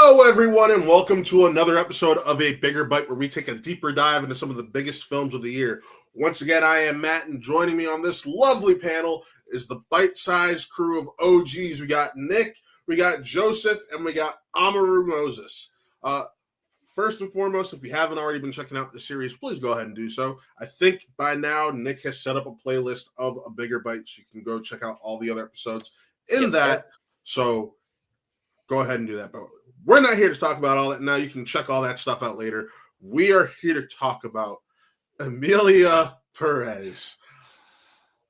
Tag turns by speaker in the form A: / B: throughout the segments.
A: Hello, everyone, and welcome to another episode of A Bigger Bite, where we take a deeper dive into some of the biggest films of the year. Once again, I am Matt, and joining me on this lovely panel is the bite-sized crew of OGs. We got Nick, we got Joseph, and we got Amarú Moses. First and foremost, if you haven't already been checking out the series, please go ahead and do so. I think by now Nick has set up a playlist of A Bigger Bite, so you can go check out all the other episodes in that. So go ahead and do that. But we're not here to talk about all that now. You can check all that stuff out later. We are here to talk about Emilia Pérez.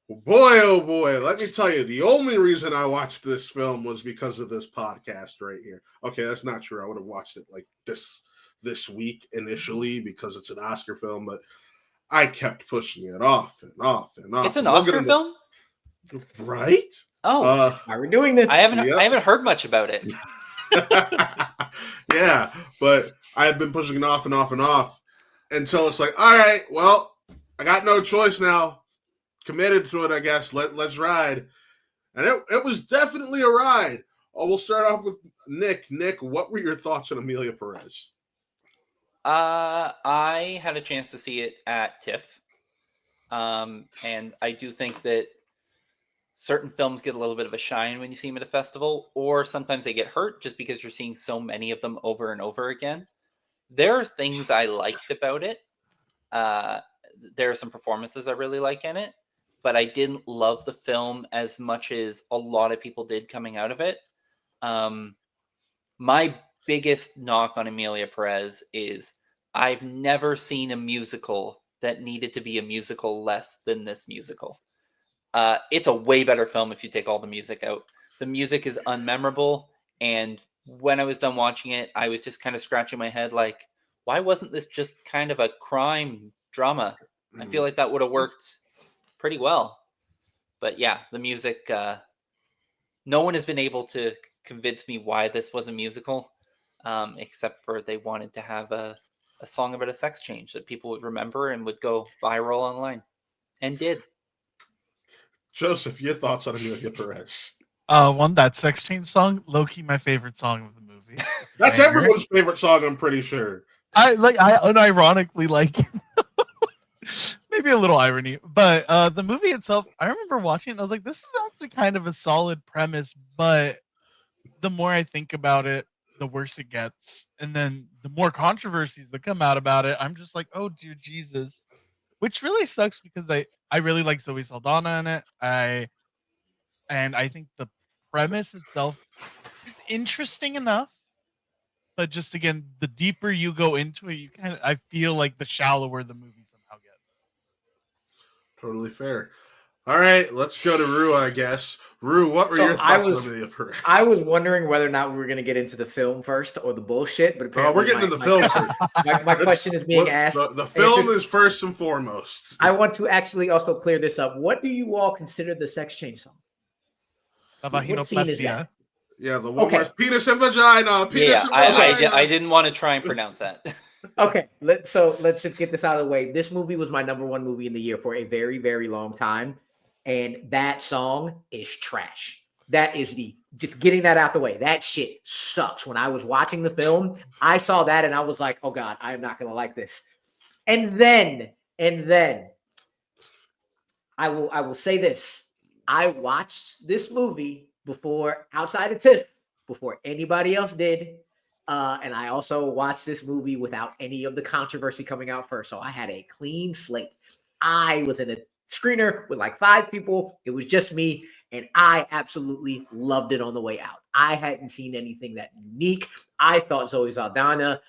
A: Boy, oh boy, let me tell you, the only reason I watched this film was because of this podcast right here. Okay, that's not true. I would have watched it like this week initially because it's an Oscar film, but I kept pushing it off and off and off.
B: It's an Oscar film?
A: Right?
B: Oh,
C: why we're doing this?
B: I haven't heard much about it.
A: Yeah, but I've been pushing it off and off and off until it's like, all right, well, I got no choice now. Committed to it, I guess. Let's ride. And it was definitely a ride. Oh, we'll start off with Nick. Nick, what were your thoughts on Emilia Pérez?
B: I had a chance to see it at TIFF. And I do think that certain films get a little bit of a shine when you see them at a festival, or sometimes they get hurt just because you're seeing so many of them over and over again. There are things I liked about it. There are some performances I really like in it, but I didn't love the film as much as a lot of people did coming out of it. My biggest knock on Emilia Pérez is I've never seen a musical that needed to be a musical less than this musical. It's a way better film if you take all the music out. The music is unmemorable, and when I was done watching it, I was just kind of scratching my head like, why wasn't this just kind of a crime drama? I feel like that would have worked pretty well. But yeah, the music, no one has been able to convince me why this was a musical, except for they wanted to have a song about a sex change that people would remember and would go viral online, and did.
A: Joseph, your thoughts on Emilia Pérez?
D: That sex change song, low-key my favorite song of the movie.
A: That's everyone's favorite song, I'm pretty sure.
D: I unironically like it. Maybe a little irony, but the movie itself, I remember watching it and I was like, this is actually kind of a solid premise, but the more I think about it, the worse it gets. And then the more controversies that come out about it, I'm just like, oh dear Jesus. Which really sucks because I really like Zoe Saldana in it. I think the premise itself is interesting enough, but just again, the deeper you go into it, I feel like the shallower the movie somehow gets.
A: Totally fair. All right, let's go to Rue, I guess. Rue, what were your thoughts on Emilia Pérez?
C: I was wondering whether or not we were going to get into the film first or the bullshit, but apparently
A: we're getting into the film first.
C: My question is being asked.
A: The film is first and foremost.
C: I want to actually also clear this up. What do you all consider the sex change song?
D: What scene is that?
A: Yeah, the one where penis and vagina.
B: I didn't want to try and pronounce that.
C: Okay, let's just get this out of the way. This movie was my number one movie in the year for a very, very long time. And that song is trash. That is just getting that out the way. That shit sucks. When I was watching the film, I saw that and I was like, oh God, I am not going to like this. And then I will say this. I watched this movie outside of TIFF, before anybody else did. And I also watched this movie without any of the controversy coming out first. So I had a clean slate. I was in a screener with like 5 people. It was just me, and I absolutely loved it on the way out. I hadn't seen anything that unique. I thought Zoe Saldana,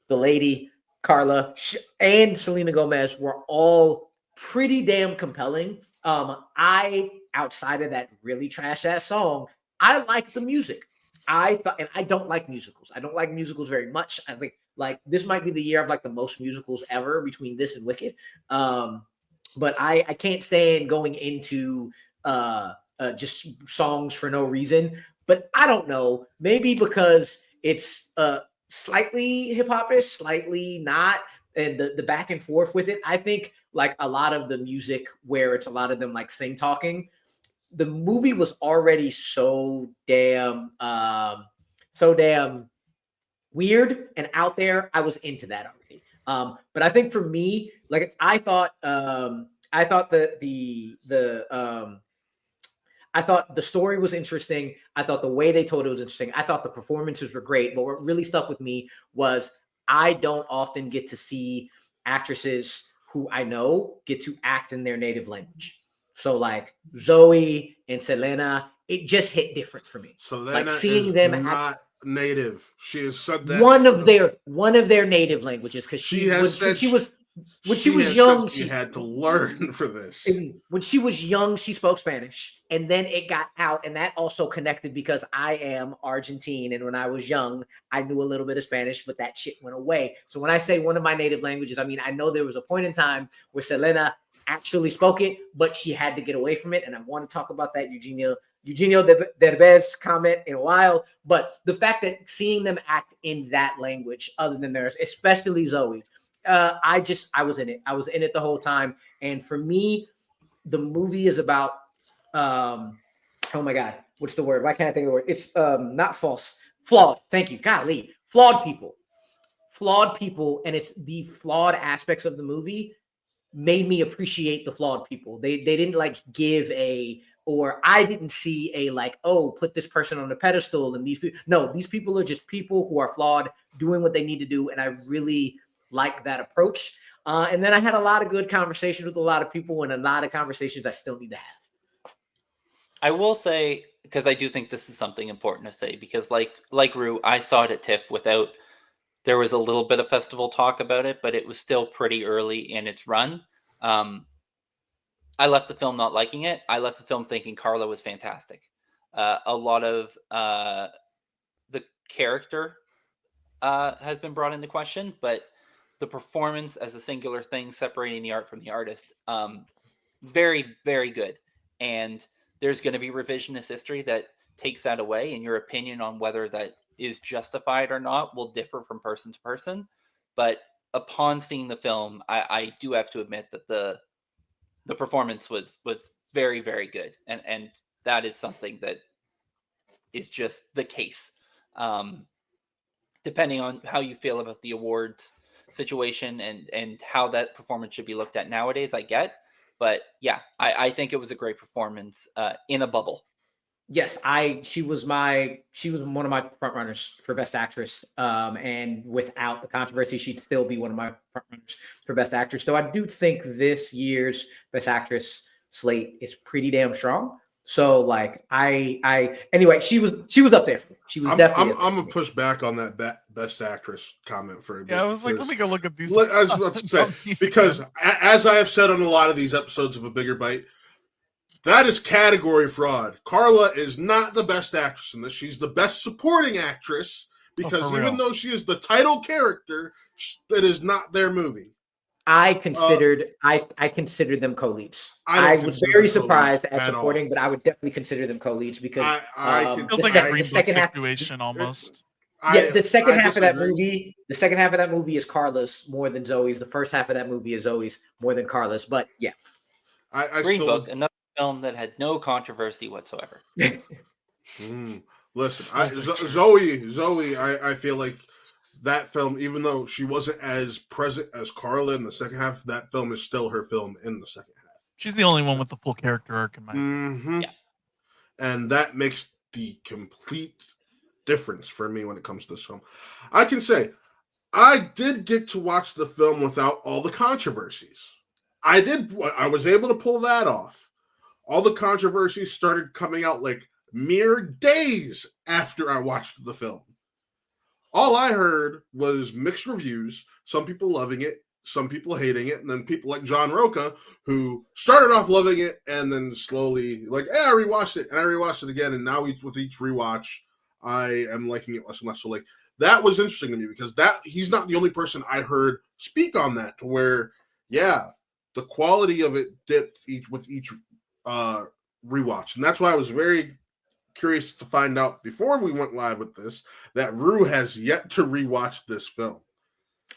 C: the lady, Carla, and Selena Gomez were all pretty damn compelling. Outside of that really trash-ass song, I liked the music. I thought, and I don't like musicals. I don't like musicals very much. I think like this might be the year of like the most musicals ever between this and Wicked. But I can't stand going into just songs for no reason. But I don't know, maybe because it's slightly hip-hop-ish, slightly not, and the back and forth with it. I think like a lot of the music where it's a lot of them like sing talking, the movie was already so damn weird and out there, I was into that already. But I think for me, like I thought I thought the story was interesting. I thought the way they told it was interesting. I thought the performances were great. But what really stuck with me was I don't often get to see actresses who I know get to act in their native language. So like Zoe and Selena, it just hit different for me.
A: Selena
C: like seeing them
A: not native. She has said that
C: one of their native languages because she was young,
A: she had to learn for this.
C: When she was young, she spoke Spanish, and then it got out, and that also connected because I am Argentine, and when I was young, I knew a little bit of Spanish, but that shit went away. So when I say one of my native languages, I mean I know there was a point in time where Selena actually spoke it, but she had to get away from it, and I want to talk about that, Eugenio Derbez comment in a while. But the fact that seeing them act in that language other than theirs, especially Zoe, I was in it. I was in it the whole time. And for me, the movie is about, oh my God, what's the word? Why can't I think of the word? It's not false, flawed. Thank you. Golly, flawed people. And it's the flawed aspects of the movie made me appreciate the flawed people. They didn't like give or I didn't see a like, oh, put this person on a pedestal and these people. No, these people are just people who are flawed, doing what they need to do. And I really like that approach. And then I had a lot of good conversations with a lot of people and a lot of conversations I still need to have.
B: I will say, because I do think this is something important to say, because like Rue, I saw it at TIFF without, there was a little bit of festival talk about it, but it was still pretty early in its run. I left the film not liking it. I left the film thinking Carla was fantastic. A lot of the character has been brought into question, but the performance as a singular thing, separating the art from the artist, very, very good. And there's going to be revisionist history that takes that away, and your opinion on whether that is justified or not will differ from person to person. But upon seeing the film, I do have to admit that the performance was very, very good. And that is something that is just the case. Depending on how you feel about the awards situation and how that performance should be looked at nowadays, I get. But yeah, I think it was a great performance in a bubble.
C: Yes, she was one of my front runners for Best Actress. And without the controversy, she'd still be one of my front runners for Best Actress. So I do think this year's Best Actress slate is pretty damn strong. So like anyway, she was up there for me. She was definitely.
A: I'm gonna push back on that Best Actress comment for a bit.
D: Yeah, I was like, let me go look at these.
A: I was about to say, because as I have said on a lot of these episodes of A Bigger Bite, that is category fraud. Carla is not the best actress in this. She's the best supporting actress because even though she is the title character, it is not their movie.
C: I considered them co-leads. I was very surprised as supporting, but I would definitely consider them co-leads because
D: the second half situation almost.
C: Yeah, the second half of that movie is Carla's more than Zoe's. The first half of that movie is Zoe's more than Carla's. But yeah,
B: Green Book, another film that had no controversy whatsoever.
A: Listen, Zoe, I feel like that film, even though she wasn't as present as Carla in the second half, that film is still her film in the second half.
D: She's the only one with the full character arc in my
A: opinion. Yeah. And that makes the complete difference for me when it comes to this film. I can say I did get to watch the film without all the controversies. I was able to pull that off. All the controversies started coming out like mere days after I watched the film. All I heard was mixed reviews, some people loving it, some people hating it, and then people like John Roca, who started off loving it and then slowly like, I rewatched it, and I rewatched it again, and now with each rewatch, I am liking it less and less. So like that was interesting to me because he's not the only person I heard speak on that, to where, yeah, the quality of it dipped with each rewatch. And that's why I was very curious to find out before we went live with this that Rue has yet to rewatch this film.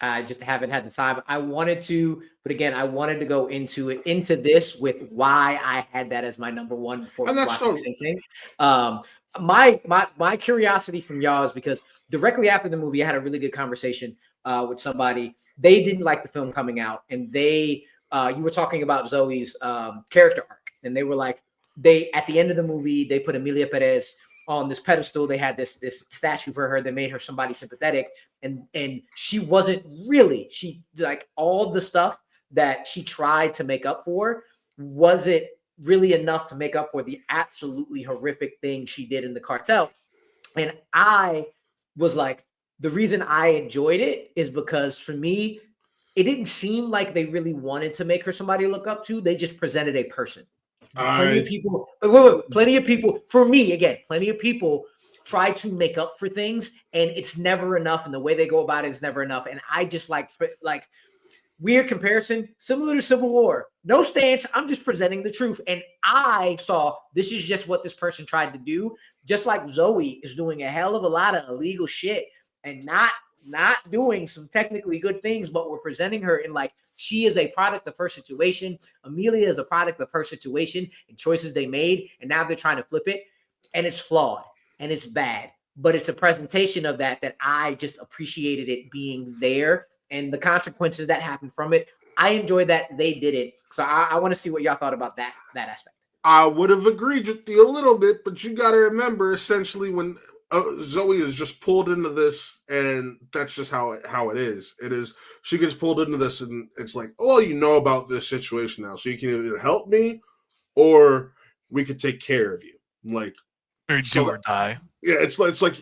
C: I just haven't had the time. I wanted to, but again, I wanted to go into this with why I had that as my number one before
A: And that's
C: watching
A: so.
C: Sing Sing. My curiosity from y'all is because directly after the movie, I had a really good conversation with somebody. They didn't like the film coming out, and you were talking about Zoe's character arc, and they were like, at the end of the movie, they put Emilia Pérez on this pedestal. They had this statue for her. They made her somebody sympathetic, and she wasn't really. She, like, all the stuff that she tried to make up for wasn't really enough to make up for the absolutely horrific thing she did in the cartel. And I was like, the reason I enjoyed it is because for me, it didn't seem like they really wanted to make her somebody to look up to. They just presented a person. Plenty of people, plenty of people, for me, again, plenty of people try to make up for things, and it's never enough. And the way they go about it is never enough. And I just like weird comparison, similar to Civil War. No stance. I'm just presenting the truth. And I saw this is just what this person tried to do. Just like Zoe is doing a hell of a lot of illegal shit and not doing some technically good things, but we're presenting her in like she is a product of her situation. Emilia is a product of her situation and choices they made, and now they're trying to flip it, and it's flawed and it's bad. But it's a presentation of that I just appreciated it being there and the consequences that happen from it. I enjoyed that they did it. So I want to see what y'all thought about that aspect.
A: I would have agreed with you a little bit, but you got to remember, essentially, when Zoe is just pulled into this, and that's just how it is. It is, she gets pulled into this, and it's like, oh, you know about this situation now, so you can either help me, or we could take care of you. Like,
D: Or do or die.
A: Yeah, it's like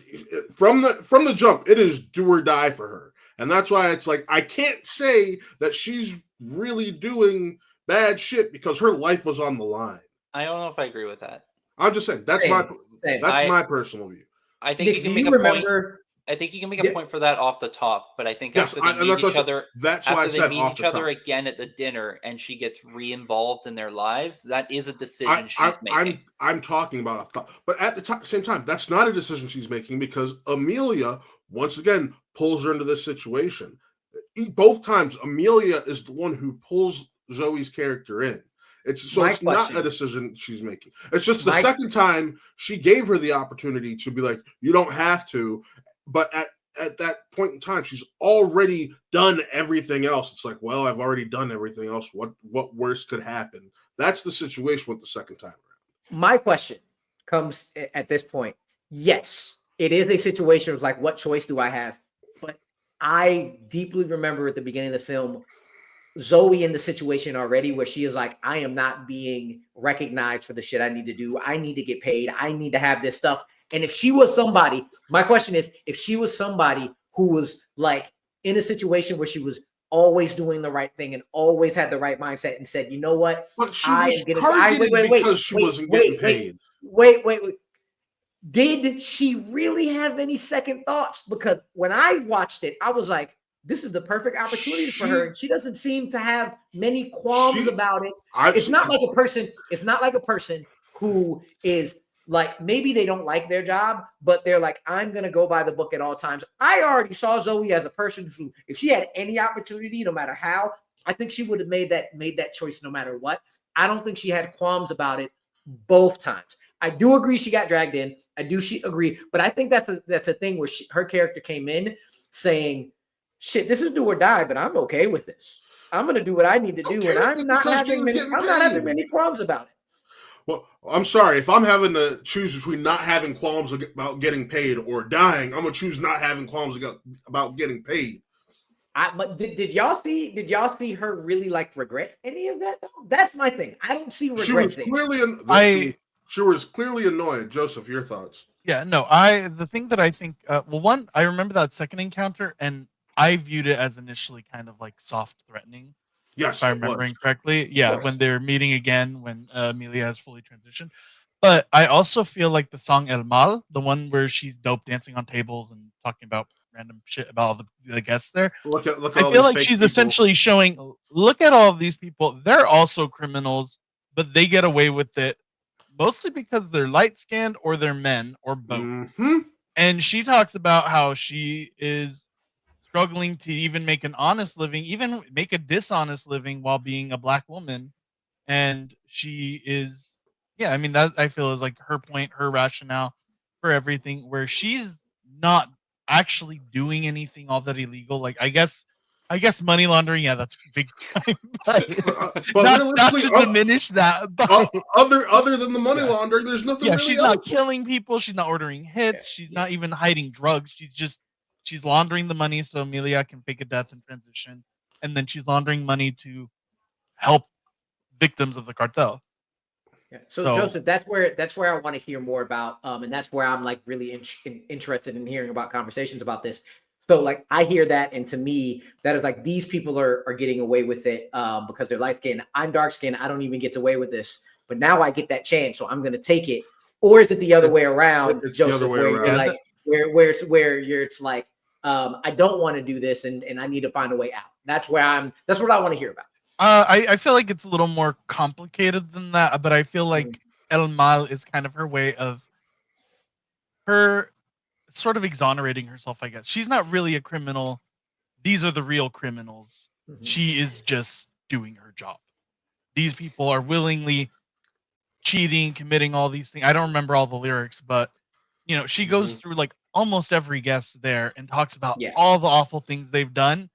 A: from the jump, it is do or die for her, and that's why it's like I can't say that she's really doing bad shit because her life was on the line.
B: I don't know if I agree with that.
A: I'm just saying that's my personal view.
B: I think
C: Nick,
B: you can make a point. I think you can make a point for that off the top, but I think after they meet each other, again at the dinner, and she gets re-involved in their lives, that is a decision she's making.
A: I'm talking about off the top, but at the same time, that's not a decision she's making because Emilia once again pulls her into this situation. Both times, Emilia is the one who pulls Zoe's character in. It's not a decision she's making. It's just the second time she gave her the opportunity to be like, you don't have to. But at that point in time, she's already done everything else. It's like, well, I've already done everything else. What worse could happen? That's the situation with the second time around.
C: My question comes at this point. Yes, it is a situation of like, what choice do I have? But I deeply remember at the beginning of the film, Zoe in the situation already where she is like, I am not being recognized for the shit I need to do. I need to get paid. I need to have this stuff. And if she was somebody, my question is, if she was somebody who was like in a situation where she was always doing the right thing and always had the right mindset and said, you know what?
A: But she was targeted because she wasn't getting paid.
C: Wait. Did she really have any second thoughts? Because when I watched it, I was like, this is the perfect opportunity for her. And she doesn't seem to have many qualms about it. It's not like a person who is like, maybe they don't like their job, but they're like, I'm going to go by the book at all times. I already saw Zoe as a person who, if she had any opportunity, no matter how, I think she would have made that choice no matter what. I don't think she had qualms about it both times. I do agree she got dragged in. She agree. But I think that's a thing where her character came in saying, shit, this is do or die, but I'm okay with this. I'm going to do what I need to do, and I'm not having many qualms about it.
A: Well, I'm sorry. If I'm having to choose between not having qualms about getting paid or dying, I'm going to choose not having qualms about getting paid.
C: But did y'all see her really like regret any of that though? That's my thing. I don't see regret.
A: She was clearly annoyed. Joseph, your thoughts?
D: Yeah, no. The thing that I think, one, I remember that second encounter, and I viewed it as initially kind of like soft threatening.
A: Yes,
D: if I'm remembering correctly. Yeah, when they're meeting again, when Emilia has fully transitioned. But I also feel like the song El Mal, the one where she's dope dancing on tables and talking about random shit about all the guests there. I feel like she's essentially showing, look at all of these people. They're also criminals, but they get away with it mostly because they're light-skinned or they're men or both.
A: Mm-hmm.
D: And she talks about how she is struggling to even make an honest living, even make a dishonest living while being a black woman. And she is, yeah, I mean, that I feel is like her point, her rationale for everything, where she's not actually doing anything all that illegal. Like, I guess money laundering, yeah, that's a big crime, but
A: But
D: not
A: realistically,
D: to diminish that. But
A: other than the money
D: yeah,
A: laundering, there's nothing
D: yeah,
A: really
D: she's not
A: else.
D: killing people. She's not ordering
C: Yeah,
D: hits. She's
C: yeah.
D: not even hiding drugs. She's laundering the money so Emilia can fake a death and transition, and then she's laundering money to help victims of the cartel.
C: Yeah. So,
D: So
C: Joseph, that's where I want to hear more about, and that's where I'm like really interested in hearing about conversations about this. So, like, I hear that, and to me, that is like these people are getting away with it because they're light skinned. I'm dark skinned. I don't even get away with this, but now I get that chance, so I'm going to take it. Or is it the other way around,
A: It's the
C: Joseph,
A: other way
C: where
A: around.
C: you're
D: Yeah,
C: like, where it's like, I don't want to do this, and I need to find a way out. That's what I want to hear about.
D: I feel like it's a little more complicated than that, but I feel like El Mal is kind of her way of her sort of exonerating herself, I guess. She's not really a criminal. These are the real criminals.
C: Mhm.
D: She is just doing her job. These people are willingly cheating, committing all these things. I don't remember all the lyrics, but she goes through like almost every guest there and talks about
C: Yeah.
D: all the awful things they've done.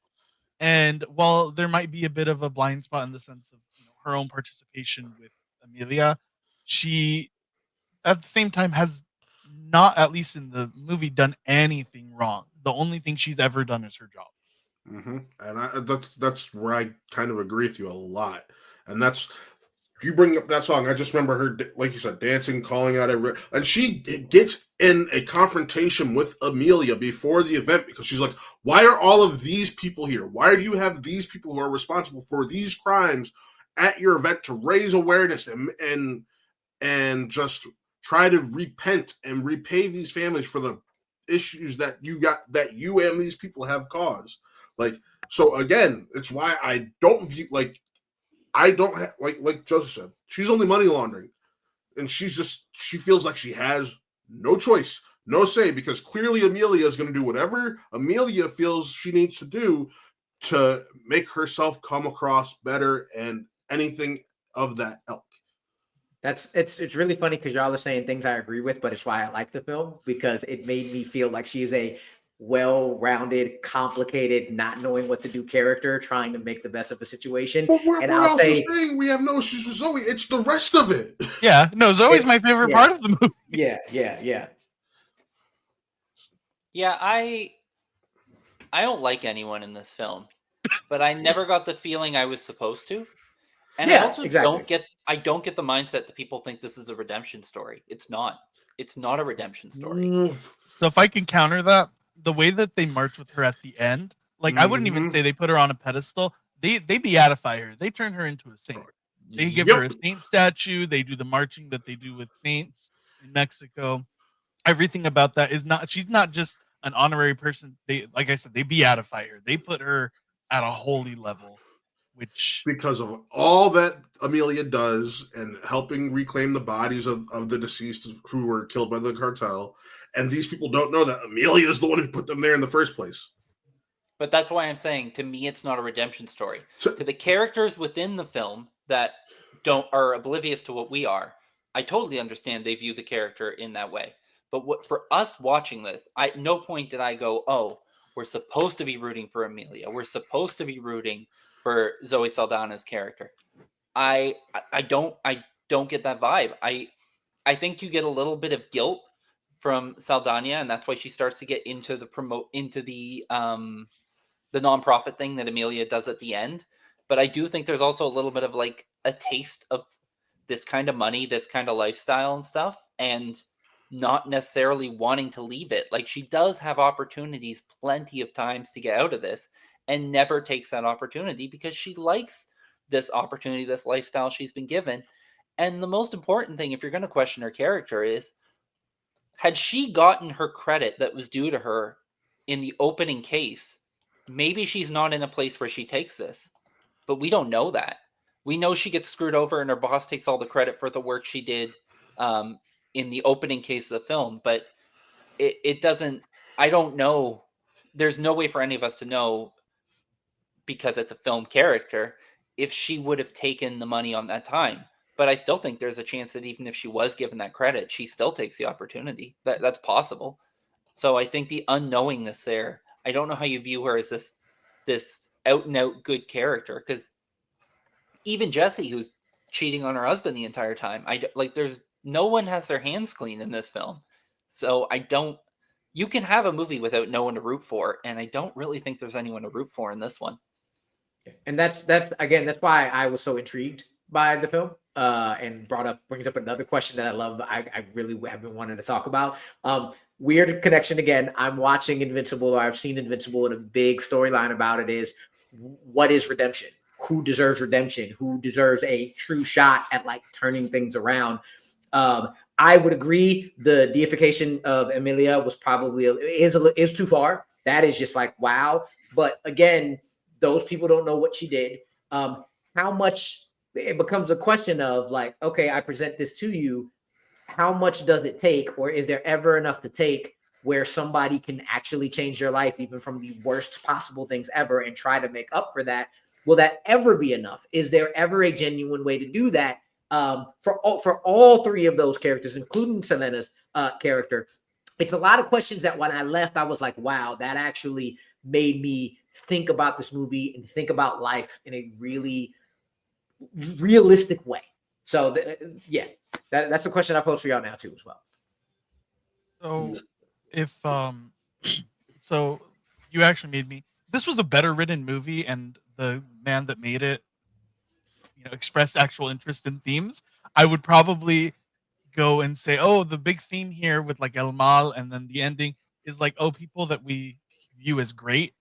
D: And while there might be a bit of a blind spot in the sense of her own participation with Emilia, she at the same time has not, at least in the movie, done anything wrong. The only thing she's ever done is her job.
A: And that's where I kind of agree with you a lot. And that's you bring up that song. I just remember her, like you said, dancing, calling out and she gets in a confrontation with Emilia before the event because she's like, "Why are all of these people here? Why do you have these people who are responsible for these crimes at your event to raise awareness and just try to repent and repay these families for the issues that you and these people have caused?" Like, so again, it's why I don't view I don't have like Joseph said, she's only money laundering, and she feels like she has no choice, no say, because clearly Emilia is going to do whatever Emilia feels she needs to do to make herself come across better and anything of that ilk.
C: It's really funny because y'all are saying things I agree with, but it's why I like the film because it made me feel like she is a well-rounded, complicated, not knowing what to do character, trying to make the best of a situation.
A: But we're
C: And I'll
A: also
C: say,
A: saying we have no issues with Zoe. It's the rest of it.
D: Yeah, no, Zoe's my favorite
C: yeah.
D: part of the movie.
C: yeah.
B: Yeah, I don't like anyone in this film, but I never got the feeling I was supposed to. And I
C: Yeah,
B: also
C: exactly.
B: don't get the mindset that people think this is a redemption story. It's not. It's not a redemption story.
D: So if I can counter that, the way that they march with her at the end, like I wouldn't even say they put her on a pedestal. They beatify her. They turn her into a saint. They give her a saint statue. They do the marching that they do with saints in Mexico. Everything about that is not. She's not just an honorary person. They, like I said, they beatify her. They put her at a holy level, which
A: because of all that Emilia does and helping reclaim the bodies of the deceased who were killed by the cartel. And these people don't know that Emilia is the one who put them there in the first place.
B: But that's why I'm saying, to me, it's not a redemption story. To the characters within the film that are oblivious to what we are, I totally understand they view the character in that way. But for us watching this, at no point did I go, "Oh, we're supposed to be rooting for Emilia. We're supposed to be rooting for Zoe Saldana's character." I don't get that vibe. I think you get a little bit of guilt from Saldana, and that's why she starts to get into the nonprofit thing that Emilia does at the end. But I do think there's also a little bit of like a taste of this kind of money, this kind of lifestyle and stuff, and not necessarily wanting to leave it. Like, she does have opportunities plenty of times to get out of this and never takes that opportunity because she likes this opportunity, this lifestyle she's been given. And the most important thing, if you're going to question her character, is had she gotten her credit that was due to her in the opening case, maybe she's not in a place where she takes this. But we don't know that. We know she gets screwed over and her boss takes all the credit for the work she did in the opening case of the film. But it doesn't, I don't know there's no way for any of us to know, because it's a film character, if she would have taken the money on that time. But I still think there's a chance that even if she was given that credit, she still takes the opportunity. That's possible. So I think the unknowingness there, I don't know how you view her as this out and out good character, because even Jessie, who's cheating on her husband the entire time, there's no one has their hands clean in this film. So you can have a movie without no one to root for, and I don't really think there's anyone to root for in this one.
C: And that's why I was so intrigued by the film, and brings up another question that I love. I really have been wanting to talk about. Weird connection again. I'm watching Invincible, or I've seen Invincible, and a big storyline about it is, what is redemption? Who deserves redemption? Who deserves a true shot at like turning things around? I would agree the deification of Emilia was probably is too far. That is just like, wow. But again, those people don't know what she did. How much, it becomes a question of like, okay, I present this to you. How much does it take, or is there ever enough to take where somebody can actually change their life, even from the worst possible things ever, and try to make up for that? Will that ever be enough? Is there ever a genuine way to do that? For all three of those characters, including Selena's character, it's a lot of questions that when I left, I was like, wow, that actually made me think about this movie and think about life in a really realistic way. So yeah, that's the question I pose for y'all now too as well.
D: So if so you actually made me, this was a better written movie, and the man that made it, expressed actual interest in themes, I would probably go and say, oh, the big theme here with like El Mal, and then the ending is like, oh, people that we view as great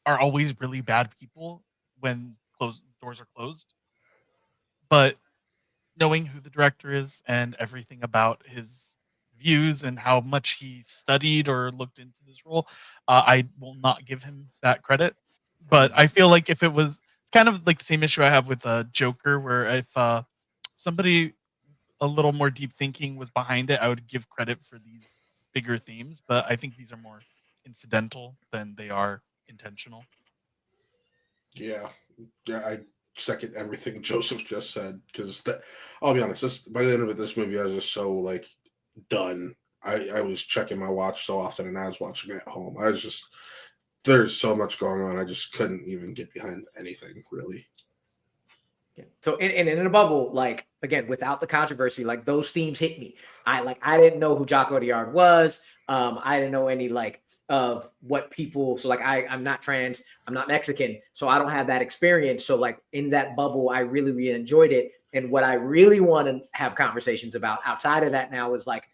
D: are always really bad people when doors are closed. But knowing who the director is and everything about his views and how much he studied or looked into this role, I will not give him that credit. But I feel like if it was, it's kind of like the same issue I have with Joker, where if somebody a little more deep thinking was behind it, I would give credit for these bigger themes. But I think these are more incidental than they are intentional.
A: Yeah, I second everything Joseph just said, because I'll be honest, by the end of it, this movie, I was just so like done. I was checking my watch so often, and I was watching it at home. I was just, there's so much going on. I just couldn't even get behind anything really.
C: Yeah. So in a bubble, like again, without the controversy, like those themes hit me. I didn't know who Jacques Audiard was. I didn't know any like of what people. So like I'm not trans, I'm not Mexican, so I don't have that experience. So like in that bubble, I really, really enjoyed it. And what I really want to have conversations about outside of that now is like,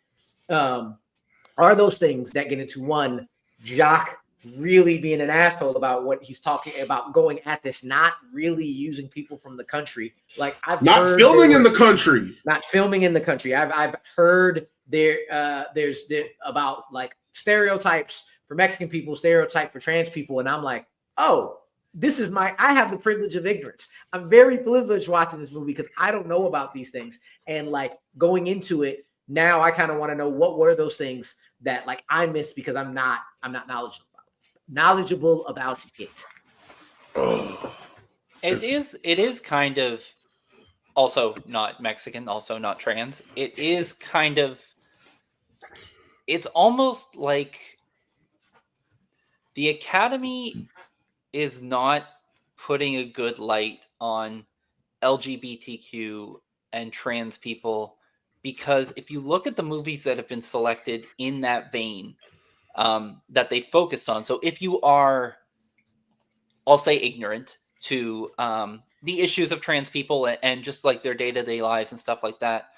C: are those things that get into one, Jacques really being an asshole about what he's talking about, going at this, not really using people from the country. Like I've
A: not filming in the country. I've heard there's about like stereotypes for Mexican people, stereotype for trans people, and I'm like, oh, I have the privilege of ignorance. I'm very privileged watching this movie because I don't know about these things, and like going into it now, I kind of want to know what were those things that like I missed because I'm not knowledgeable about it.
B: It is kind of also not Mexican, also not trans. It is kind of, it's almost like the Academy is not putting a good light on LGBTQ and trans people, because if you look at the movies that have been selected in that vein, that they focused on. So if you are, I'll say, ignorant to the issues of trans people and just like their day-to-day lives and stuff like that,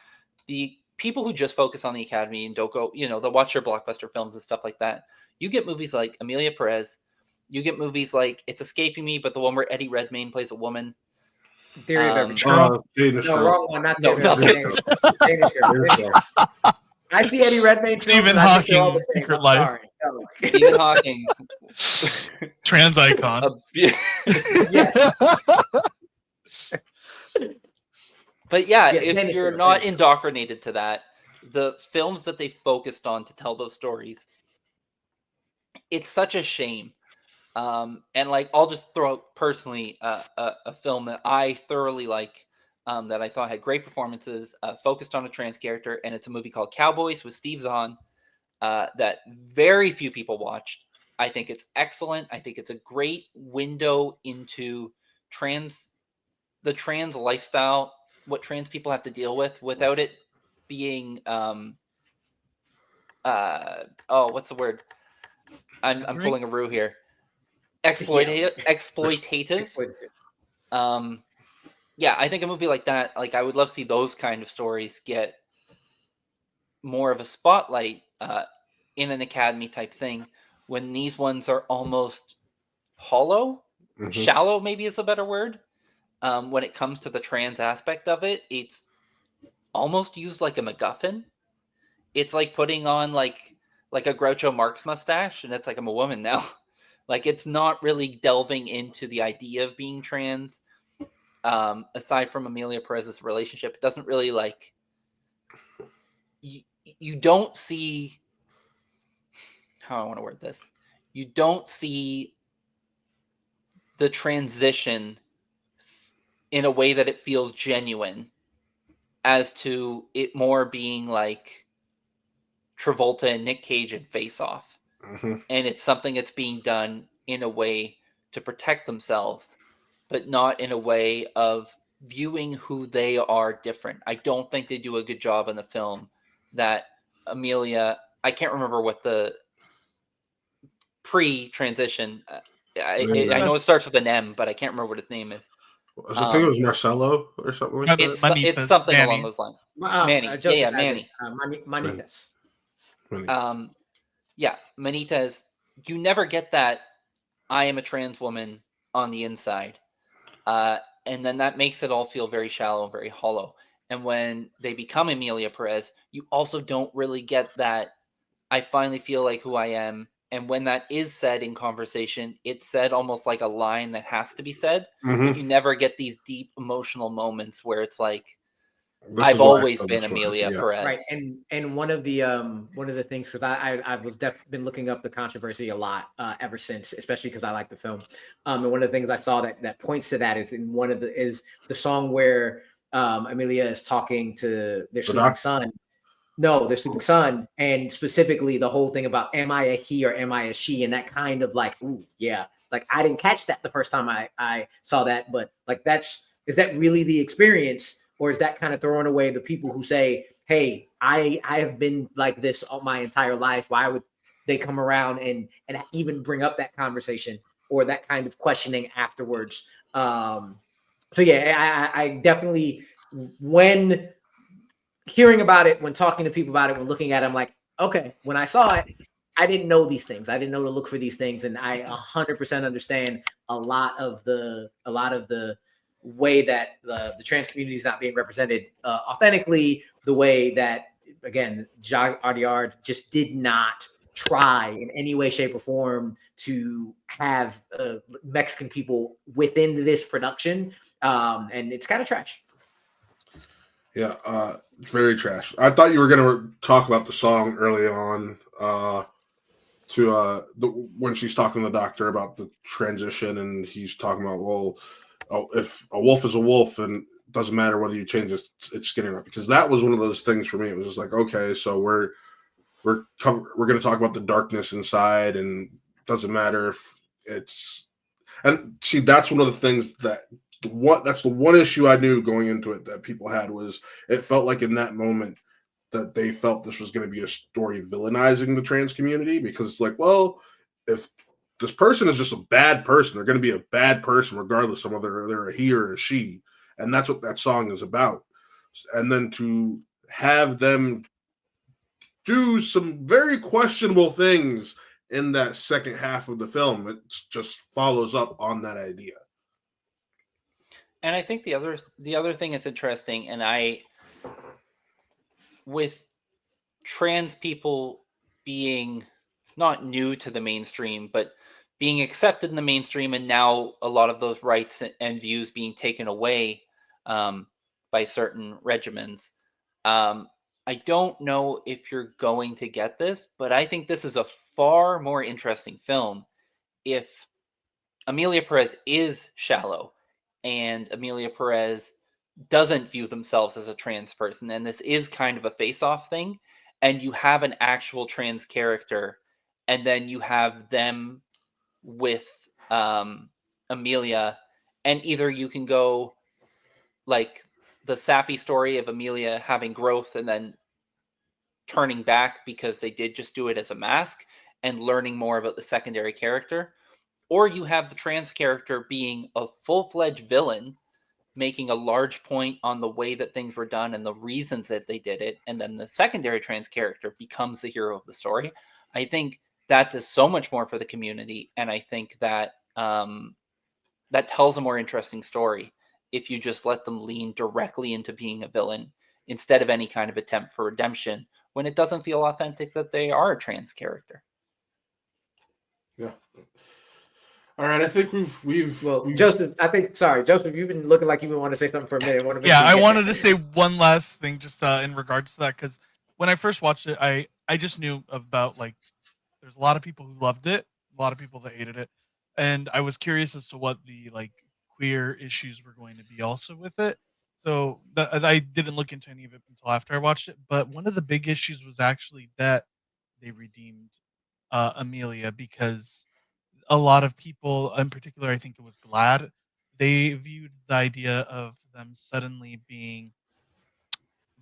B: the people who just focus on the Academy and don't go, they'll watch their blockbuster films and stuff like that. You get movies like Emilia Pérez. You get movies like, it's escaping me, but the one where Eddie Redmayne plays a woman.
C: Theory of Every
A: Danish
C: No,
A: Girl.
C: wrong one. Not Theory of Every Danish Girl. I see Eddie Redmayne.
D: Stephen Hawking, Secret Life.
B: Stephen Hawking.
D: Trans icon.
C: Yes.
B: But yeah, if
C: Danish
B: you're
C: Girl,
B: not
C: Danish
B: indoctrinated to that, the films that they focused on to tell those stories it's such a shame. And like, I'll just throw out personally a film that I thoroughly like, that I thought had great performances, focused on a trans character, and it's a movie called Cowboys with Steve Zahn, that very few people watched. I think it's excellent. I think it's a great window into the trans lifestyle, what trans people have to deal with without it being what's the word? I'm
D: Angry?
B: pulling a Rue here.
C: Yeah.
B: Exploitative. Yeah, I think a movie like that, like I would love to see those kind of stories get more of a spotlight in an Academy type thing, when these ones are almost hollow, shallow maybe is a better word. When it comes to the trans aspect of it, it's almost used like a MacGuffin. It's like putting on like a Groucho Marx mustache, and it's like, I'm a woman now. Like, it's not really delving into the idea of being trans. Aside from Emilia Perez's relationship, it doesn't really like, you don't see, how I want to word this. You don't see the transition in a way that it feels genuine, as to it more being like Travolta and Nick Cage in Face Off. And it's something that's being done in a way to protect themselves, but not in a way of viewing who they are different. I don't think they do a good job in the film that Emilia, I can't remember what the pre-transition, I know it starts with an M, but I can't remember what his name is.
A: I think it was Marcelo or something like that.
B: It's something along those lines. Manny.
C: Joseph,
B: Manny.
C: Manitas.
B: Yeah, Manitas. You never get that I am a trans woman on the inside. And then that makes it all feel very shallow and very hollow. And when they become Emilia Perez, you also don't really get that I finally feel like who I am. And when that is said in conversation, it's said almost like a line that has to be said. But you never get these deep emotional moments where it's like, I've always been Emilia Perez.
C: Right. And one of the things, because I was been looking up the controversy a lot ever since, especially because I like the film. And one of the things I saw that points to that is is the song where Emilia is talking to their sleeping son. No, their sleeping son, and specifically the whole thing about, am I a he or am I a she? And that kind of like, ooh, yeah. Like, I didn't catch that the first time I saw that, but like, is that really the experience? Or is that kind of throwing away the people who say, hey, I have been like this all my entire life. Why would they come around and even bring up that conversation or that kind of questioning afterwards? So yeah, I definitely, when hearing about it, when talking to people about it, when looking at it, I'm like, okay, when I saw it, I didn't know these things. I didn't know to look for these things. And I 100% understand a lot of the way that the trans community is not being represented authentically, the way that, again, Jacques Audiard just did not try in any way, shape, or form to have Mexican people within this production. And it's kind of trash.
A: Yeah, very trash. I thought you were going to talk about the song early on when she's talking to the doctor about the transition, and he's talking about, well, if a wolf is a wolf, and it doesn't matter whether you change its skin or not, because that was one of those things for me. It was just like, okay, so we're going to talk about the darkness inside, and it doesn't matter if it's. And see, that's one of the things that's the one issue I knew going into it that people had, was it felt like in that moment that they felt this was going to be a story villainizing the trans community, because it's like, well, if this person is just a bad person, they're going to be a bad person regardless of whether they're a he or a she. And that's what that song is about. And then to have them do some very questionable things in that second half of the film, it just follows up on that idea.
B: And I think the other thing is interesting, and with trans people being not new to the mainstream, but being accepted in the mainstream, and now a lot of those rights and views being taken away by certain regimens. I don't know if you're going to get this, but I think this is a far more interesting film if Emilia Pérez is shallow and Emilia Pérez doesn't view themselves as a trans person, and this is kind of a face-off thing, and you have an actual trans character, and then you have them with Emilia, and either you can go like the sappy story of Emilia having growth and then turning back because they did just do it as a mask and learning more about the secondary character, or you have the trans character being a full-fledged villain, making a large point on the way that things were done and the reasons that they did it, and then the secondary trans character becomes the hero of the story. I think that does so much more for the community, and I think that that tells a more interesting story if you just let them lean directly into being a villain instead of any kind of attempt for redemption when it doesn't feel authentic that they are a trans character.
A: Yeah. All right, I think we've
C: Joseph, Joseph, you've been looking like you've been wanting to say something for a minute.
D: I wanted to say one last thing just in regards to that, because when I first watched it, I just knew about, like, there's a lot of people who loved it, a lot of people that hated it, and I was curious as to what the, like, queer issues were going to be also with it. So I didn't look into any of it until after I watched it, but one of the big issues was actually that they redeemed Emilia, because a lot of people, in particular, I think it was GLAAD, they viewed the idea of them suddenly being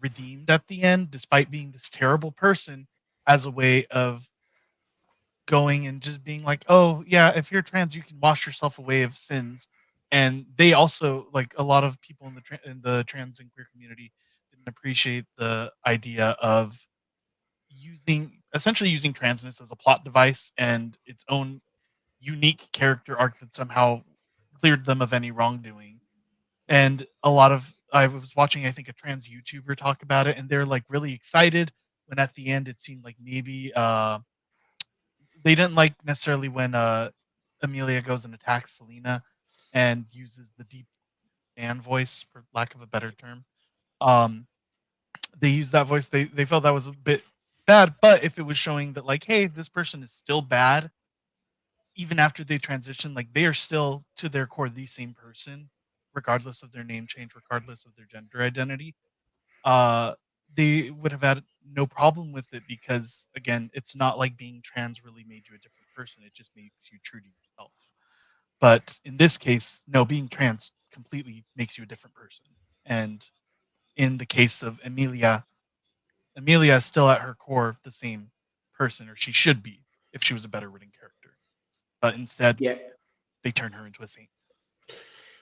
D: redeemed at the end, despite being this terrible person, as a way of going and just being like, oh yeah, if you're trans, you can wash yourself away of sins. And they also, like, a lot of people in the trans and queer community didn't appreciate the idea of essentially using transness as a plot device and its own unique character arc that somehow cleared them of any wrongdoing. And I was watching, I think, a trans YouTuber talk about it, and they're like really excited when at the end it seemed like maybe they didn't like necessarily when Emilia goes and attacks Selena and uses the deep man voice, for lack of a better term. They used that voice. They felt that was a bit bad, but if it was showing that, like, hey, this person is still bad even after they transition, like, they are still to their core the same person, regardless of their name change, regardless of their gender identity, they would have had no problem with it, because again, it's not like being trans really made you a different person. It just makes you true to yourself. But in this case, no, being trans completely makes you a different person. And in the case of Emilia is still at her core the same person, or she should be if she was a better written character. But instead, they turn her into a saint.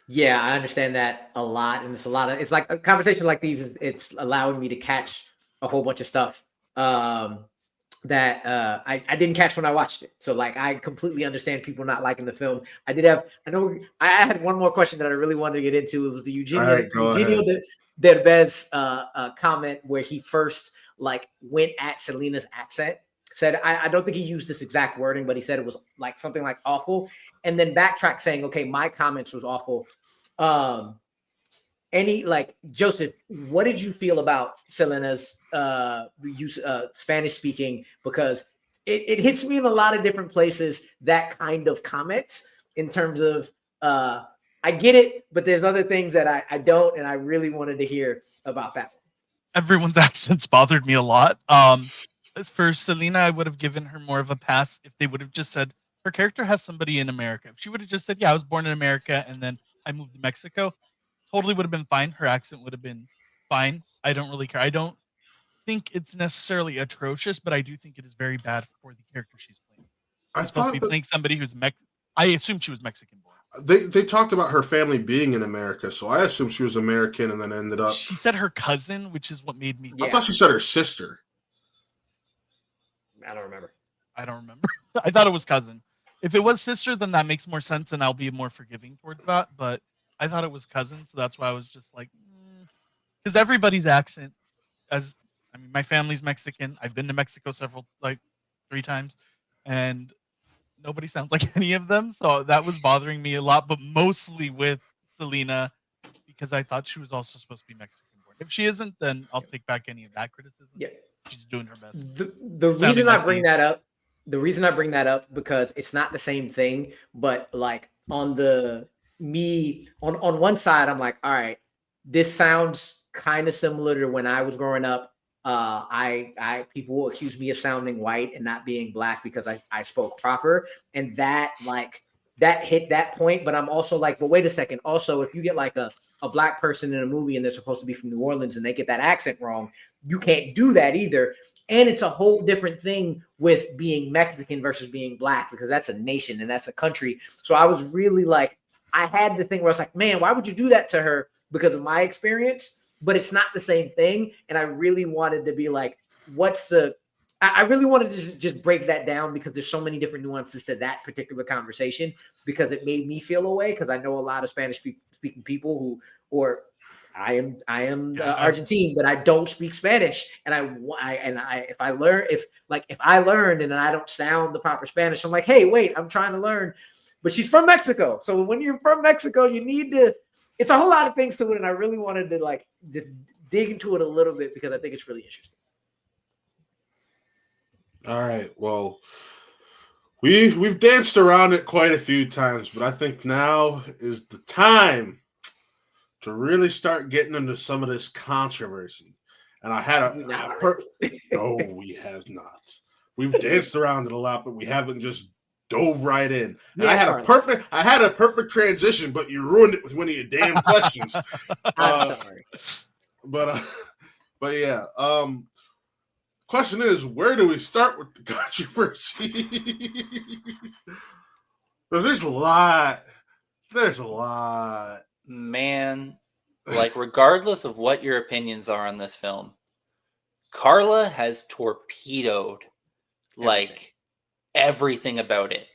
C: Yeah, I understand that a lot, and it's like a conversation like these. It's allowing me to catch a whole bunch of stuff that I didn't catch when I watched it. So, like, I completely understand people not liking the film. I had one more question that I really wanted to get into. It was the Eugenio Derbez comment where he first, like, went at Selena's accent. Said, I don't think he used this exact wording, but he said it was like something like awful, and then backtrack saying, okay, my comments was awful. Joseph, what did you feel about Selena's use Spanish speaking? Because it hits me in a lot of different places, that kind of comment, in terms of I get it, but there's other things that I don't, and I really wanted to hear about that.
D: Everyone's accents bothered me a lot. For Selena, I would have given her more of a pass if they would have just said her character has somebody in America. If she would have just said, yeah, I was born in America and then I moved to Mexico, totally would have been fine. Her accent would have been fine. I don't really care. I don't think it's necessarily atrocious, but I do think it is very bad for the character she's playing. She's supposed to be playing somebody who's I assume she was Mexican born.
A: They talked about her family being in America, so I assumed she was American and then ended up.
D: She said her cousin, which is what made me.
A: I thought she said her sister.
C: I don't remember.
D: I thought it was cousin. If it was sister, then that makes more sense, and I'll be more forgiving towards that. But I thought it was cousin, so that's why I was just like, because everybody's accent, my family's Mexican. I've been to Mexico 3 times, and nobody sounds like any of them. So that was bothering me a lot, but mostly with Selena, because I thought she was also supposed to be Mexican born. If she isn't, then I'll take back any of that criticism.
C: Yeah.
D: She's doing her best.
C: The reason I bring that up the reason I bring that up because it's not the same thing, but like on one side, I'm like, all right, this sounds kind of similar to when I was growing up. I people will accuse me of sounding white and not being black because I spoke proper, and that hit that point. But I'm also like, but wait a second. Also, if you get like a black person in a movie and they're supposed to be from New Orleans and they get that accent wrong, you can't do that either. And it's a whole different thing with being Mexican versus being black, because that's a nation and that's a country. So I was really like, I had the thing where I was like, man, why would you do that to her? Because of my experience, but it's not the same thing. And I really wanted to be like, I really wanted to just break that down because there's so many different nuances to that particular conversation, because it made me feel a way, because I know a lot of Spanish speaking people I am Argentine, but I don't speak Spanish, and if I learned and I don't sound the proper Spanish, I'm like, hey, wait, I'm trying to learn. But she's from Mexico, so when you're from Mexico, you need to. It's a whole lot of things to it, and I really wanted to like just dig into it a little bit because I think it's really interesting.
A: All right, well, we've danced around it quite a few times, but I think now is the time to really start getting into some of this controversy. And I had no, we have not. We've danced around it a lot, but we haven't just dove right in. And I had a perfect transition, but you ruined it with one of your damn questions.
C: I'm sorry.
A: But yeah. Question is, where do we start with the controversy? There's a lot.
B: Man, like, regardless of what your opinions are on this film, Carla has torpedoed like everything about it.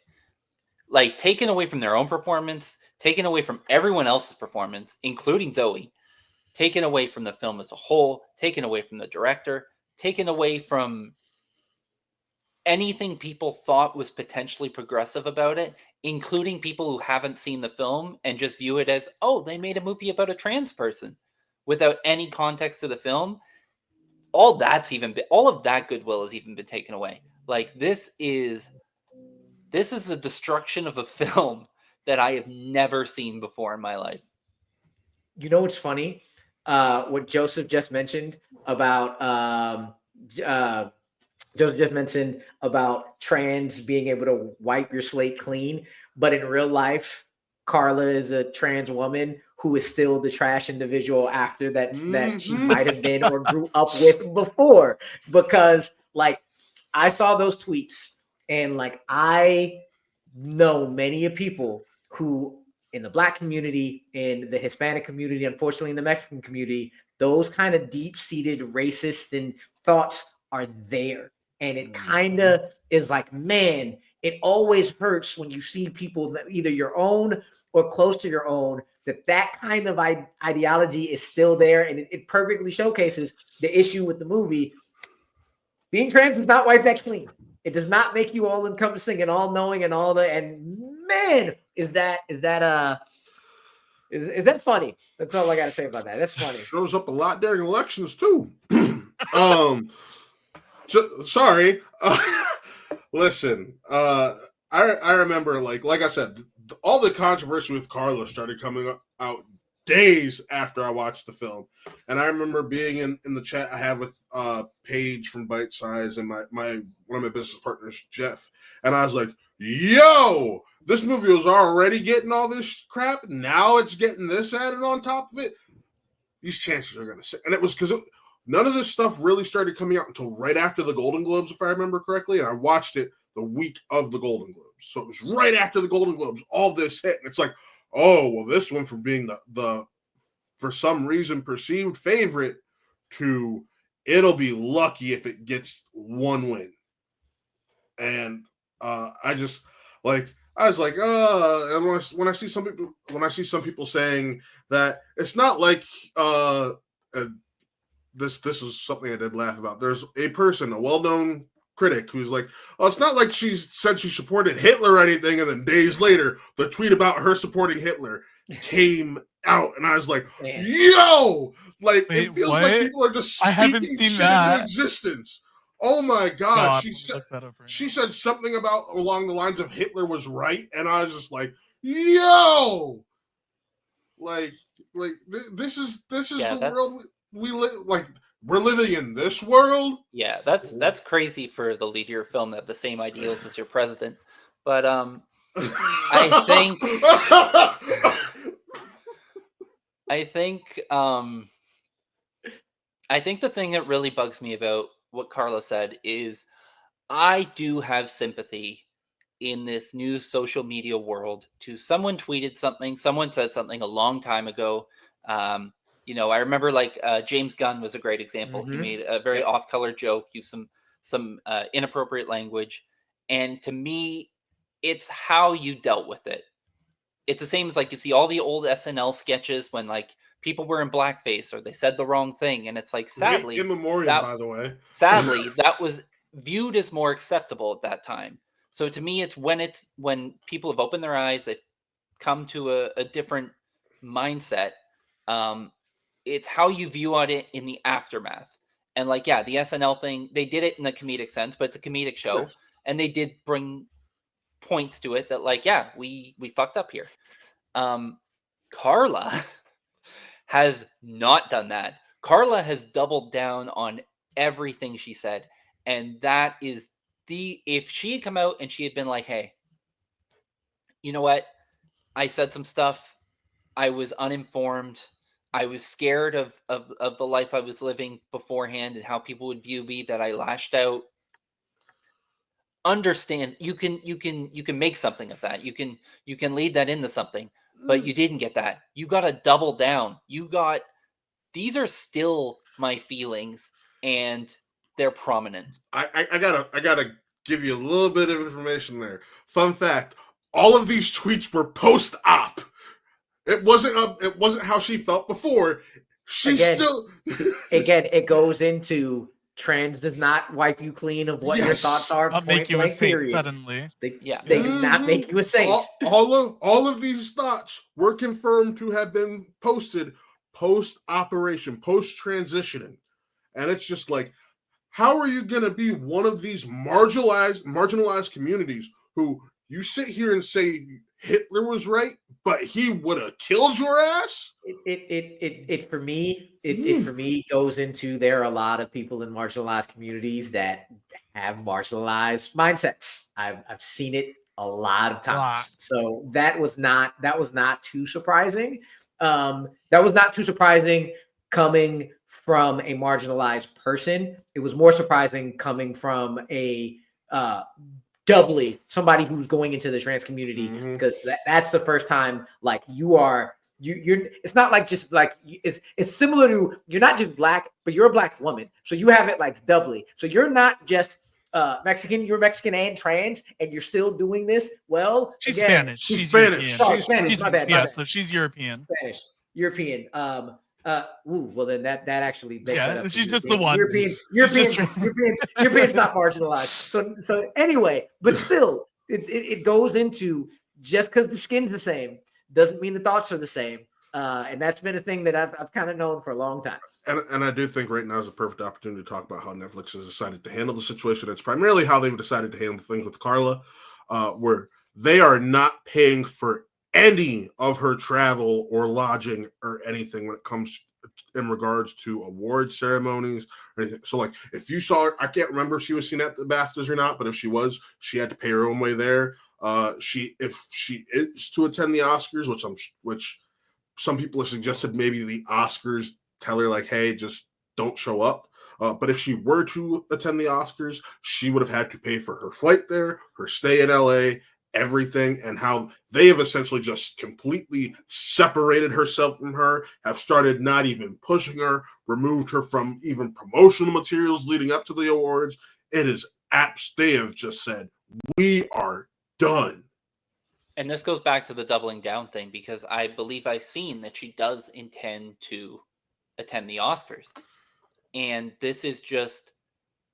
B: Like, taken away from their own performance, taken away from everyone else's performance, including Zoe, taken away from the film as a whole, taken away from the director, taken away from anything people thought was potentially progressive about it, including people who haven't seen the film and just view it as, oh, they made a movie about a trans person without any context to the film. All of that goodwill has even been taken away. Like, this is a destruction of a film that I have never seen before in my life.
C: You know what's funny? What Joseph just mentioned about trans being able to wipe your slate clean, but in real life, Carla is a trans woman who is still the trash individual after that she might have been or grew up with before. Because like, I saw those tweets, and like, I know many of people who, in the Black community, in the Hispanic community, unfortunately in the Mexican community, those kind of deep-seated racist and thoughts are there. And it kind of is like, man, it always hurts when you see people that either your own or close to your own, that kind of ideology is still there. And it perfectly showcases the issue with the movie. Being trans does not wipe that clean. It does not make you all encompassing and all knowing and all that. And man, is that funny? That's all I got to say about that. That's funny.
A: Shows up a lot during elections too. Sorry. Listen, I remember, like I said, all the controversy with Carla started coming out days after I watched the film. And I remember being in the chat I had with Paige from Bitesize and one of my business partners, Jeff. And I was like, yo, this movie was already getting all this crap. Now it's getting this added on top of it. These chances are going to sit. And it was because none of this stuff really started coming out until right after the Golden Globes, if I remember correctly. And I watched it the week of the Golden Globes. So it was right after the Golden Globes, all this hit. And it's like, oh, well, this went from being the for some reason perceived favorite to it'll be lucky if it gets one win. And I was like, and when I see some people saying that it's not like this is something I did laugh about. There's a well-known critic who's like, oh, it's not like she said she supported Hitler or anything, and then days later the tweet about her supporting Hitler came out, and I was like, yo, like, it feels like people are just speaking shit into existence. Oh my God!
D: God,
A: She said
D: look that up right
A: she
D: now.
A: said something about along the lines of Hitler was right, and I was just like, yo, like this is
B: Yeah,
A: the
B: that's
A: world we live. Like we're living in this world.
B: yeah, that's crazy for the lead of your film to have the same ideals as your president. But I think I think I think the thing that really bugs me about what Carla said is I do have sympathy in this new social media world to someone tweeted something, someone said something a long time ago. Um, I remember like James Gunn was a great example. He made a very
C: Yep.
B: off-color joke, used some inappropriate language, and to me, it's how you dealt with it. It's the same as like you see all the old SNL sketches when like people were in blackface or they said the wrong thing, and it's like
A: Great in memoriam,
B: that
A: by the way.
B: sadly that was viewed as more acceptable at that time. So to me, it's when people have opened their eyes, they've come to a different mindset. Um, it's how you view it in the aftermath. And like, yeah, the SNL thing, they did it in a comedic sense, but it's a comedic
A: Of
B: show,
A: course.
B: and they did bring points to it that like, yeah, we fucked up here. Carla has not done that. Carla has doubled down on everything she said. And that is if she had come out and she had been like, hey, you know what? I said some stuff. I was uninformed. I was scared of the life I was living beforehand and how people would view me, that I lashed out. Understand, you can make something of that. You can lead that into something, but you didn't get that. You got to double down. These are still my feelings, and they're prominent.
A: I gotta give you a little bit of information there. Fun fact: all of these tweets were post-op. It wasn't how she felt before. She
C: Again,
A: still
C: it goes into trans does not wipe you clean of what your
A: Yes.
C: thoughts are.
D: Not make
C: Point
D: you a
C: blank.
D: saint
C: Period.
D: suddenly.
B: Yeah.
C: They do not make you a saint.
A: All of these thoughts were confirmed to have been posted post-operation, post-transitioning. And it's just like, how are you going to be one of these marginalized communities who you sit here and say Hitler was right, but he would have killed your ass?
C: It for me goes into, there are a lot of people in marginalized communities that have marginalized mindsets. I've seen it a lot of times. So that was not too surprising. That was not too surprising coming from a marginalized person. It was more surprising coming from a doubly somebody who's going into the trans community, because that's the first time like you're it's not like just like it's similar to, you're not just black, but you're a black woman, so you have it like doubly. So you're not just Mexican, you're Mexican and trans, and you're still doing this. Well,
D: She's
C: again,
D: Spanish.
A: She's
D: She's
A: Spanish.
D: European.
C: She's Spanish. My bad.
D: Yeah, so she's European.
C: European. Well then that actually makes that up.
D: She's just the one.
C: Europeans not marginalized. So anyway, but still, it goes into, just because the skin's the same doesn't mean the thoughts are the same. And that's been a thing that I've kind of known for a long time.
A: And I do think right now is a perfect opportunity to talk about how Netflix has decided to handle the situation. It's primarily how they've decided to handle things with Carla, where they are not paying for any of her travel or lodging or anything when it comes in regards to award ceremonies or anything. So like if you saw her, I can't remember if she was seen at the BAFTAs or not, but if she was, she had to pay her own way there. If she is to attend the Oscars, which some people have suggested maybe the Oscars tell her like, hey, just don't show up. But if she were to attend the Oscars, she would have had to pay for her flight there, her stay in LA, everything, and how they have essentially just completely separated herself from her, have started not even pushing her, removed her from even promotional materials leading up to the awards. It is apps. They have just said, we are done.
B: And this goes back to the doubling down thing, because I believe I've seen that she does intend to attend the Oscars. And this is just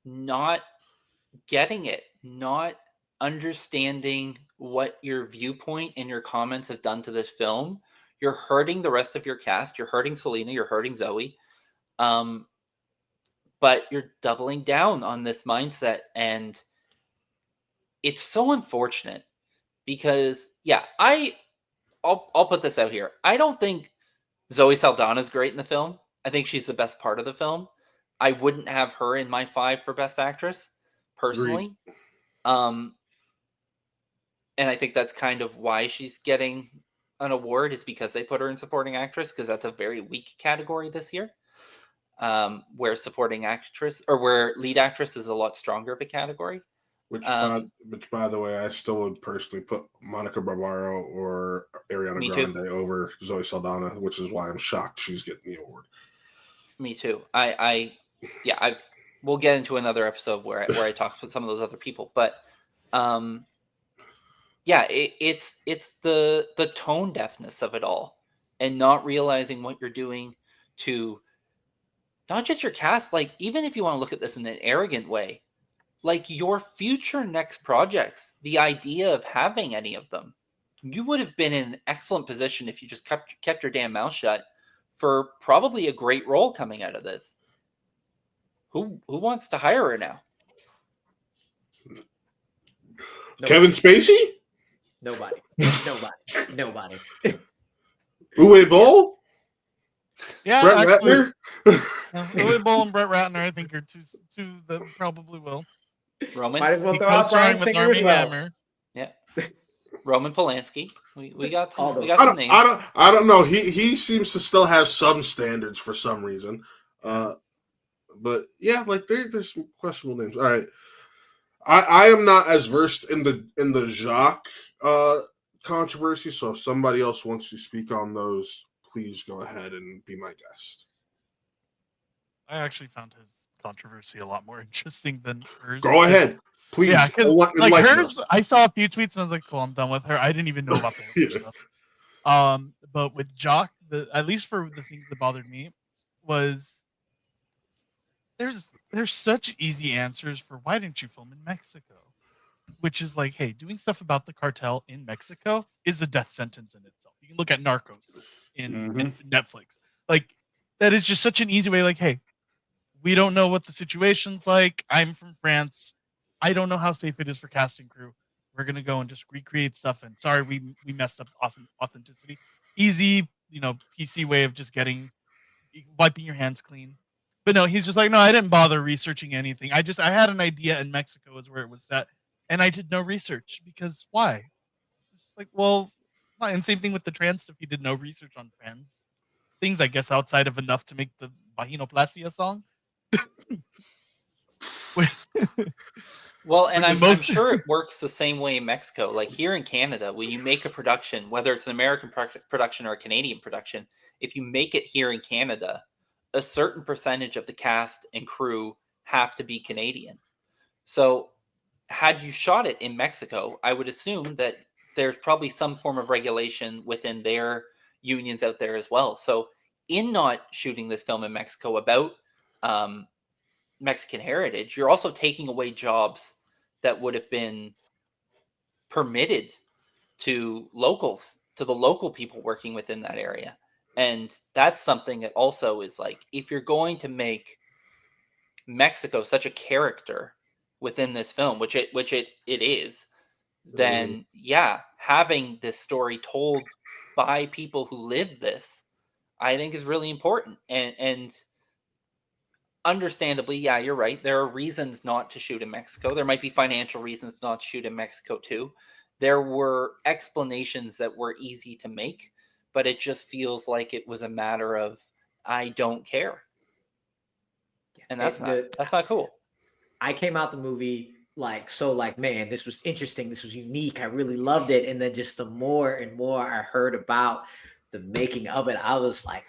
B: not getting it, not understanding what your viewpoint and your comments have done to this film. You're hurting the rest of your cast. You're hurting Selena. You're hurting Zoe. But but you're doubling down on this mindset, and it's so unfortunate because I'll put this out here. I don't think Zoe Saldana's great in the film. I think she's the best part of the film. I wouldn't have her in my 5 for Best Actress, personally. And I think that's kind of why she's getting an award, is because they put her in Supporting Actress, because that's a very weak category this year. Where Supporting Actress, or where Lead Actress, is a lot stronger of a category.
A: Which, by the way, I still would personally put Monica Barbaro or Ariana Grande over Zoe Saldana, which is why I'm shocked she's getting the award.
B: Me too. We'll get into another episode where I talk with some of those other people, but it's the tone deafness of it all, and not realizing what you're doing to not just your cast. Like, even if you want to look at this in an arrogant way, like your future next projects, the idea of having any of them, you would have been in an excellent position if you just kept your damn mouth shut for probably a great role coming out of this. Who wants to hire her now?
A: Kevin Spacey?
C: Nobody.
A: Uwe Boll?
D: Yeah,
A: Brett
D: actually,
A: Ratner?
D: Uwe Boll and Brett Ratner, I think, are two that probably will.
B: Roman?
C: Might as well
D: He
C: throw out Bryan
D: co-starring with
C: Singer
D: Armie
C: as well.
D: Hammer.
B: Yeah. Roman Polanski. We got some, names.
A: I don't know. He seems to still have some standards for some reason. But yeah, like there's some questionable names. All right. I am not as versed in the Jacques controversy, so if somebody else wants to speak on those, please go ahead and be my guest.
D: I actually found his controversy a lot more interesting than hers.
A: Go ahead, please.
D: Yeah, because like hers,
A: us.
D: I saw a few tweets and I was like, "Cool, I'm done with her." I didn't even know about the stuff. But with Jacques, at least for the things that bothered me, was there's such easy answers for why didn't you film in Mexico, which is like, hey, doing stuff about the cartel in Mexico is a death sentence in itself. You can look at Narcos in Netflix, like that is just such an easy way. Like, hey, we don't know what the situation's like. I'm from France. I don't know how safe it is for cast and crew. We're gonna go and just recreate stuff. And sorry, we messed up authenticity. Easy, PC way of just wiping your hands clean. But no, he's just like, no, I didn't bother researching anything. I had an idea, and Mexico is where it was set, and I did no research because why? It's just like, well, and same thing with the trans stuff. He did no research on trans things, I guess, outside of enough to make the Vaginoplastia song.
B: Well, and I'm sure it works the same way in Mexico. Like here in Canada, when you make a production, whether it's an American production or a Canadian production, if you make it here in Canada, a certain percentage of the cast and crew have to be Canadian. So had you shot it in Mexico, I would assume that there's probably some form of regulation within their unions out there as well. So in not shooting this film in Mexico about Mexican heritage, you're also taking away jobs that would have been permitted to locals, to the local people working within that area. And that's something that also is like, if you're going to make Mexico such a character within this film, which it is, then having this story told by people who live this, I think is really important. And understandably, yeah, you're right. There are reasons not to shoot in Mexico. There might be financial reasons not to shoot in Mexico too. There were explanations that were easy to make, but it just feels like it was a matter of, I don't care. And that's not cool.
C: I came out the movie man, this was interesting. This was unique. I really loved it. And then just the more and more I heard about the making of it, I was like,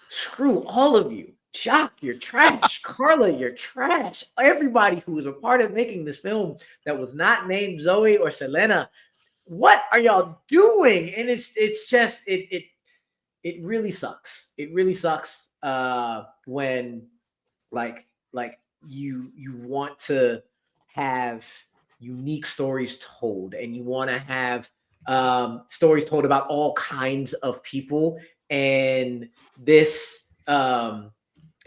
C: screw all of you. Jacques, you're trash. Carla, you're trash. Everybody who was a part of making this film that was not named Zoe or Selena, what are y'all doing? And it's just it really sucks. It really sucks when like you want to have unique stories told, and you want to have stories told about all kinds of people, and this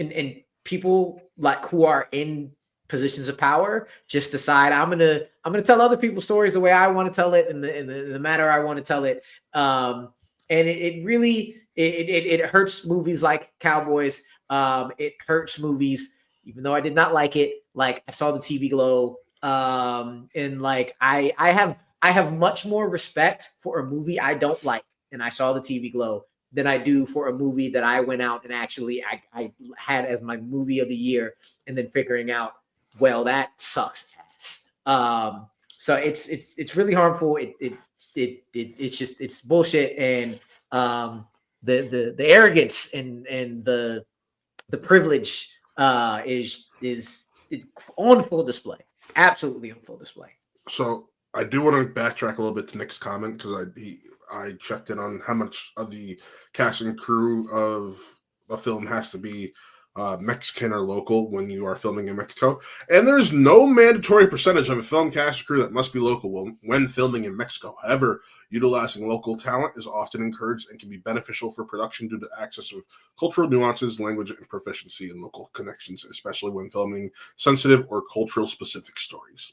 C: and people like who are in positions of power just decide I'm gonna tell other people's stories the way I want to tell it in the manner I want to tell it. And it really hurts movies like Cowboys. It hurts movies, even though I did not like it. Like I saw the TV Glow, and like I have much more respect for a movie I don't like, and I saw the TV Glow, than I do for a movie that I went out and actually I had as my movie of the year, and then figuring out, well, that sucks ass. So it's really harmful. It's just it's bullshit, and the arrogance and the privilege is on full display, absolutely on full display.
A: So I do want to backtrack a little bit to Nick's comment, because I checked in on how much of the cast and crew of a film has to be Mexican or local when you are filming in Mexico. And there's no mandatory percentage of a film cast and crew that must be local when filming in Mexico. However, utilizing local talent is often encouraged and can be beneficial for production due to access of cultural nuances, language, and proficiency in local connections, especially when filming sensitive or cultural specific stories.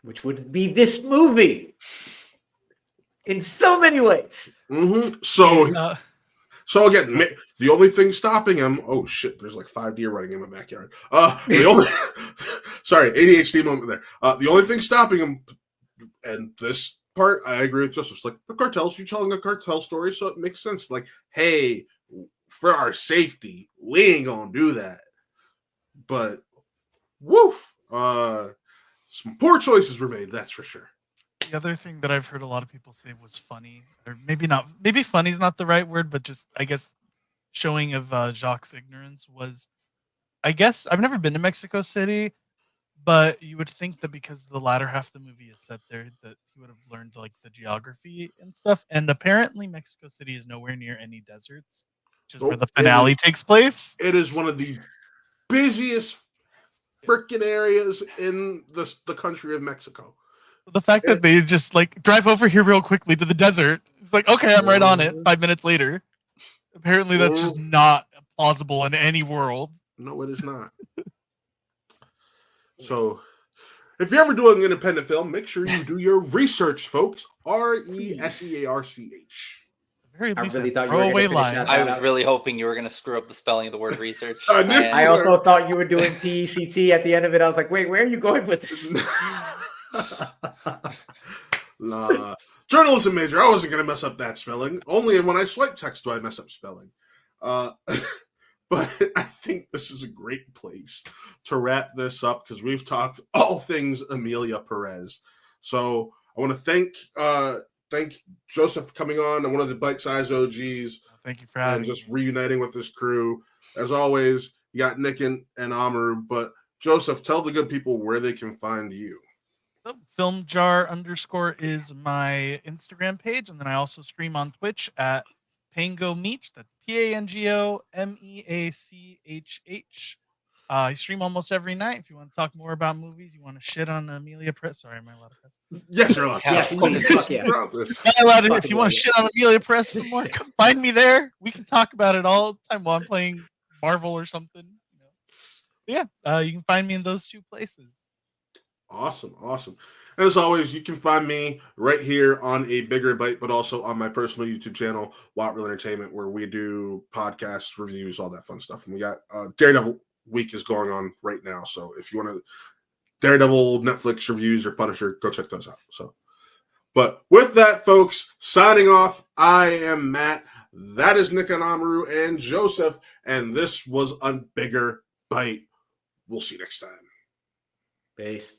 C: Which would be this movie in so many ways.
A: Mm-hmm. So again, the only thing stopping him. Oh shit! There's like 5 deer running in my backyard. The only sorry, ADHD moment there. The only thing stopping him, and this part I agree with Joseph. Like the cartels, you're telling a cartel story, so it makes sense. Like, hey, for our safety, we ain't gonna do that. But woof, some poor choices were made. That's for sure.
D: The other thing that I've heard a lot of people say was funny, or maybe not. Maybe funny is not the right word, but just I guess showing of Jacques' ignorance was. I guess I've never been to Mexico City, but you would think that because the latter half of the movie is set there, that he would have learned like the geography and stuff. And apparently, Mexico City is nowhere near any deserts, which is where the finale takes place.
A: It is one of the busiest freaking areas in the country of Mexico.
D: The fact that they just like drive over here real quickly to the desert, it's like, okay, I'm right on it. 5 minutes later. Apparently that's just not plausible in any world.
A: No, it is not. So if you're ever doing an independent film, make sure you do your research, folks. RESEARCH.
C: I really thought you were going to finish that.
B: I was really hoping you were going to screw up the spelling of the word research.
C: I also thought you were doing PECT at the end of it. I was like, wait, where are you going with this?
A: Nah. Journalism major. I wasn't going to mess up that spelling. Only when I swipe text do I mess up spelling. But I think this is a great place to wrap this up, because we've talked all things Emilia Pérez. So I want to thank Joseph for coming on, and one of the Bite-Size OGs.
D: Thank you for having me.
A: And just reuniting with this crew. As always, you got Nick and Amarú. But Joseph, tell the good people where they can find you.
D: Filmjar_ is my Instagram page, and then I also stream on Twitch at Pango Meach. That's PANGO MEACHH. I stream almost every night. If you want to talk more about movies, you want to shit on Emilia Pérez. Sorry, am I allowed to press?
A: Yes, you're allowed.
C: Yes, please. Fuck yeah.
D: If you want to shit on Emilia Pérez some more, come find me there. We can talk about it all the time while I'm playing Marvel or something. You can find me in those 2 places.
A: Awesome. And as always, you can find me right here on A Bigger Bite, but also on my personal YouTube channel, Watt Real Entertainment, where we do podcasts, reviews, all that fun stuff. And we got Daredevil week is going on right now. So if you want to Daredevil Netflix reviews or Punisher, go check those out. So, but with that, folks, signing off, I am Matt. That is Nick and Amarú and Joseph. And this was A Bigger Bite. We'll see you next time.
C: Peace.